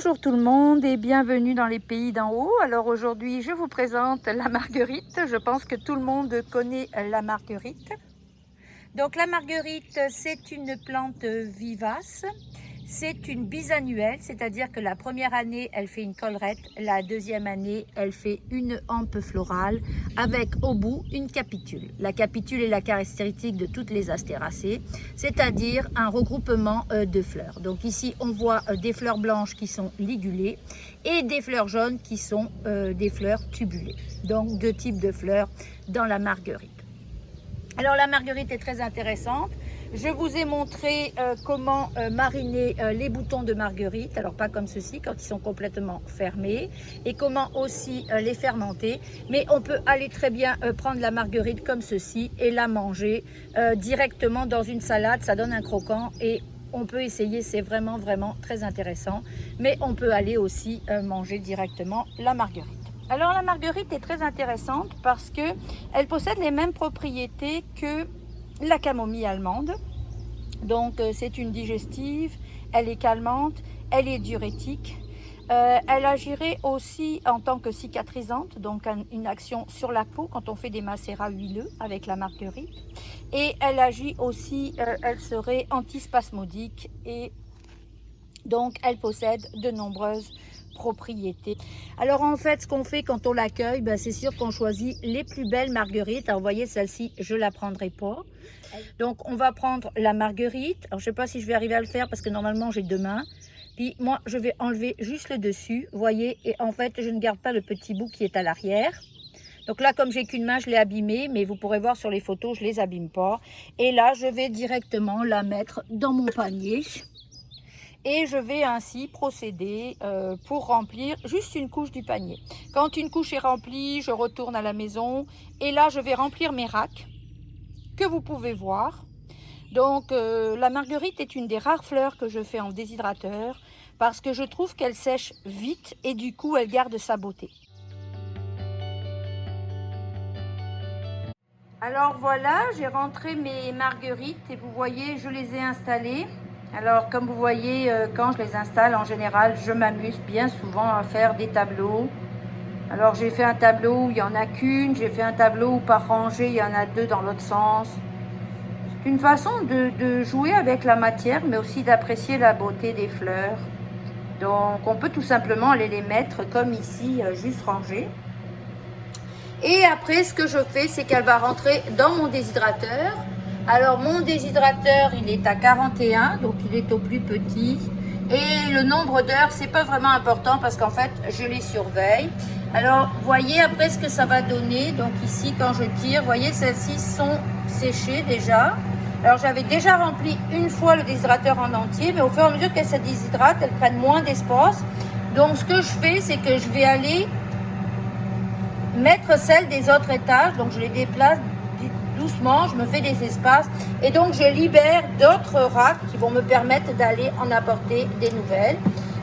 Bonjour tout le monde et bienvenue dans les pays d'en haut. Alors aujourd'hui je vous présente la marguerite. Je pense que tout le monde connaît la marguerite. Donc la marguerite, c'est une plante vivace. C'est une bisannuelle, c'est-à-dire que la première année, elle fait une collerette, la deuxième année, elle fait une hampe florale avec au bout une capitule. La capitule est la caractéristique de toutes les astéracées, c'est-à-dire un regroupement de fleurs. Donc ici, on voit des fleurs blanches qui sont ligulées et des fleurs jaunes qui sont des fleurs tubulées. Donc deux types de fleurs dans la marguerite. Alors la marguerite est très intéressante. Je vous ai montré comment mariner les boutons de marguerite, alors pas comme ceci quand ils sont complètement fermés, et comment aussi les fermenter. Mais on peut aller très bien prendre la marguerite comme ceci et la manger directement dans une salade, ça donne un croquant et on peut essayer, c'est vraiment très intéressant. Mais on peut aller aussi manger directement la marguerite. Alors la marguerite est très intéressante parce qu'elle possède les mêmes propriétés que la camomille allemande. Donc c'est une digestive, elle est calmante, elle est diurétique. Elle agirait aussi en tant que cicatrisante, donc une action sur la peau quand on fait des macérats huileux avec la marguerite. Et elle agit aussi, elle serait antispasmodique et donc elle possède de nombreuses propriétés. Alors en fait, ce qu'on fait quand on l'accueille, c'est sûr qu'on choisit les plus belles marguerites. Alors vous voyez, celle-ci, je ne la prendrai pas. Donc on va prendre la marguerite. Alors je ne sais pas si je vais arriver à le faire parce que normalement j'ai deux mains. Puis moi, je vais enlever juste le dessus, vous voyez. Et en fait, je ne garde pas le petit bout qui est à l'arrière. Donc là, comme j'ai qu'une main, je l'ai abîmée, mais vous pourrez voir sur les photos, je ne les abîme pas. Et là, je vais directement la mettre dans mon panier. Et je vais ainsi procéder pour remplir juste une couche du panier. Quand une couche est remplie, je retourne à la maison et là, je vais remplir mes racks que vous pouvez voir. Donc, la marguerite est une des rares fleurs que je fais en déshydrateur parce que je trouve qu'elle sèche vite et du coup, elle garde sa beauté. Alors voilà, j'ai rentré mes marguerites et vous voyez, je les ai installées. Alors comme vous voyez, quand je les installe, en général, je m'amuse bien souvent à faire des tableaux. Alors j'ai fait un tableau où il n'y en a qu'une, j'ai fait un tableau où par rangée, il y en a deux dans l'autre sens. C'est une façon de jouer avec la matière, mais aussi d'apprécier la beauté des fleurs. Donc on peut tout simplement aller les mettre comme ici, juste rangées. Et après, ce que je fais, c'est qu'elle va rentrer dans mon déshydrateur. Alors, mon déshydrateur, il est à 41, donc il est au plus petit. Et le nombre d'heures, c'est pas vraiment important parce qu'en fait, je les surveille. Alors, voyez après ce que ça va donner. Donc ici, quand je tire, voyez, celles-ci sont séchées déjà. Alors, j'avais déjà rempli une fois le déshydrateur en entier, mais au fur et à mesure qu'elles se déshydratent, elles prennent moins d'espace. Donc, ce que je fais, c'est que je vais aller mettre celles des autres étages, donc je les déplace doucement, je me fais des espaces et donc je libère d'autres racks qui vont me permettre d'aller en apporter des nouvelles.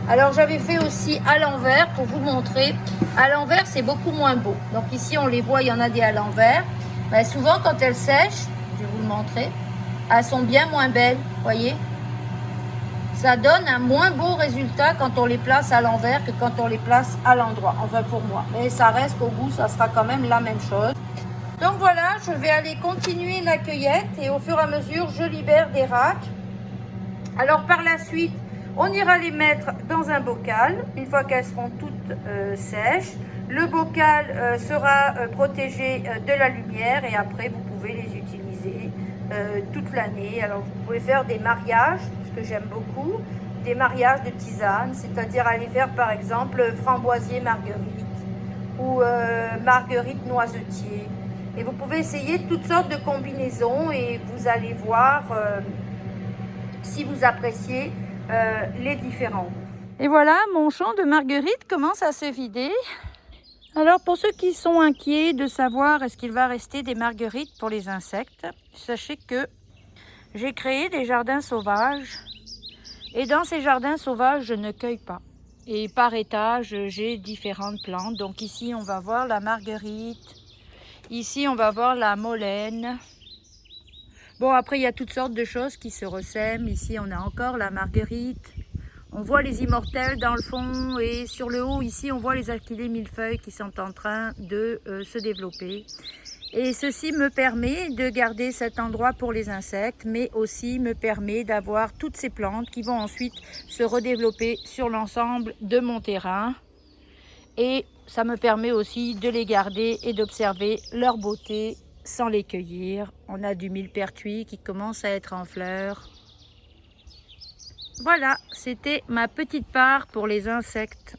Alors j'avais fait aussi à l'envers pour vous montrer. À l'envers, c'est beaucoup moins beau. Donc ici on les voit, il y en a des à l'envers. Souvent quand elles sèchent, je vais vous le montrer, elles sont bien moins belles, voyez. Ça donne un moins beau résultat quand on les place à l'envers que quand on les place à l'endroit, enfin pour moi. Mais ça reste au goût, ça sera quand même la même chose. Donc voilà, je vais aller continuer la cueillette et au fur et à mesure, je libère des racks. Alors par la suite, on ira les mettre dans un bocal, une fois qu'elles seront toutes sèches. Le bocal sera protégé de la lumière et après, vous pouvez les utiliser toute l'année. Alors vous pouvez faire des mariages, ce que j'aime beaucoup, des mariages de tisane, c'est-à-dire aller faire par exemple framboisier marguerite ou marguerite noisetier. Et vous pouvez essayer toutes sortes de combinaisons et vous allez voir si vous appréciez les différents. Et voilà, mon champ de marguerite commence à se vider. Alors pour ceux qui sont inquiets de savoir est-ce qu'il va rester des marguerites pour les insectes, sachez que j'ai créé des jardins sauvages et dans ces jardins sauvages je ne cueille pas. Et par étage j'ai différentes plantes. Donc ici on va voir la marguerite, ici on va voir la molène. Bon après il y a toutes sortes de choses qui se ressèment. Ici on a encore la marguerite, On voit les immortelles dans le fond et sur le haut ici on voit les achillées millefeuilles qui sont en train de se développer. Et ceci me permet de garder cet endroit pour les insectes, mais aussi me permet d'avoir toutes ces plantes qui vont ensuite se redévelopper sur l'ensemble de mon terrain. Et ça me permet aussi de les garder et d'observer leur beauté sans les cueillir. On a du millepertuis qui commence à être en fleurs. Voilà, c'était ma petite part pour les insectes.